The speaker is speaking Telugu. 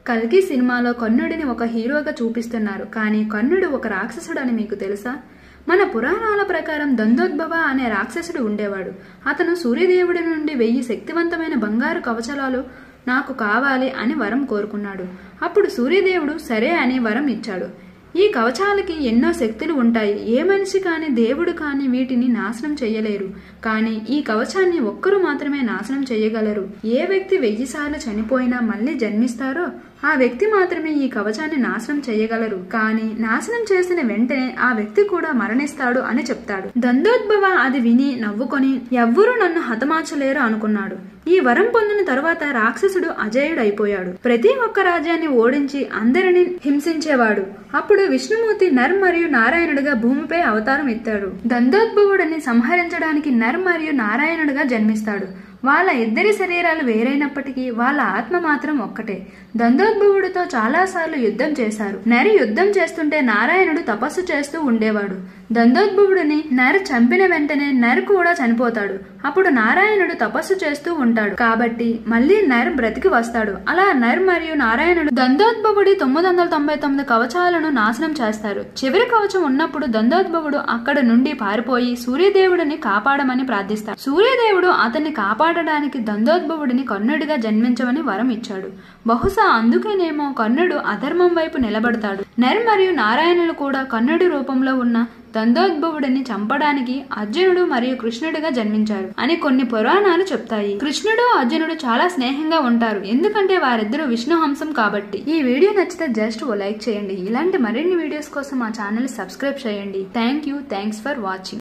కల్కి సినిమాలో కర్ణుడిని ఒక హీరోగా చూపిస్తున్నారు, కానీ కర్ణుడు ఒక రాక్షసుడు అని మీకు తెలుసా? మన పురాణాల ప్రకారం దందోద్భవ అనే రాక్షసుడు ఉండేవాడు. అతను సూర్యదేవుడి నుండి 1000 శక్తివంతమైన బంగారు కవచాలు నాకు కావాలి అని వరం కోరుకున్నాడు. అప్పుడు సూర్యదేవుడు సరే అని వరం ఇచ్చాడు. ఈ కవచాలకి ఎన్నో శక్తులు ఉంటాయి. ఏ మనిషి కానీ దేవుడు కానీ వీటిని నాశనం చేయలేరు. కానీ ఈ కవచాన్ని ఒక్కరు మాత్రమే నాశనం చేయగలరు. ఏ వ్యక్తి 1000 సార్లు చనిపోయినా మళ్ళీ జన్మిస్తారో ఆ వ్యక్తి మాత్రమే ఈ కవచాన్ని నాశనం చేయగలరు. కానీ నాశనం చేసిన వెంటనే ఆ వ్యక్తి కూడా మరణిస్తాడు అని చెప్తాడు. దందోద్భవ అది విని నవ్వుకొని ఎవ్వరూ నన్ను హతమార్చలేరు అనుకున్నాడు. ఈ వరం పొందిన తరువాత రాక్షసుడు అజేయుడైపోయాడు. ప్రతి ఒక్క రాజ్యాన్ని ఓడించి అందరిని హింసించేవాడు. అప్పుడు విష్ణుమూర్తి నర్ మరియు నారాయణుడిగా భూమిపై అవతారం ఎత్తాడు. దందోద్భవుడిని సంహరించడానికి నర్ మరియు నారాయణుడిగా జన్మిస్తాడు. వాళ్ళ ఇద్దరి శరీరాలు వేరైనప్పటికీ వాళ్ళ ఆత్మ మాత్రం ఒక్కటే. దందోద్భవుడితో చాలాసార్లు యుద్ధం చేశారు. నరి యుద్ధం చేస్తుంటే నారాయణుడు తపస్సు చేస్తూ ఉండేవాడు. దందోద్భవుడిని నర్ చంపిన వెంటనే నర్ కూడా చనిపోతాడు. అప్పుడు నారాయణుడు తపస్సు చేస్తూ ఉంటాడు కాబట్టి మళ్ళీ నర్ బ్రతికి వస్తాడు. అలా నర్ మరియు నారాయణుడు దందోద్భవుడి 999 కవచాలను నాశనం చేస్తారు. చివరి కవచం ఉన్నప్పుడు దందోద్భవుడు అక్కడ నుండి పారిపోయి సూర్యదేవుడిని కాపాడమని ప్రార్థిస్తాడు. సూర్యదేవుడు అతన్ని కాపాడడానికి దందోద్భవుడిని కర్ణుడిగా జన్మించమని వరం ఇచ్చాడు. బహుశా అందుకేనేమో కర్ణుడు అధర్మం వైపు నిలబడతాడు. నర్ మరియు నారాయణులు కూడా కర్ణుడి రూపంలో ఉన్న దందోద్భవుడిని చంపడానికి అర్జునుడు మరియు కృష్ణుడిగా జన్మించారు అని కొన్ని పురాణాలు చెప్తాయి. కృష్ణుడు అర్జునుడు చాలా స్నేహంగా ఉంటారు, ఎందుకంటే వారిద్దరూ విష్ణుహంసం కాబట్టి. ఈ వీడియో నచ్చితే జస్ట్ ఓ లైక్ చేయండి. ఇలాంటి మరిన్ని వీడియోస్ కోసం మా ఛానల్ సబ్స్క్రైబ్ చేయండి. Thanks for watching.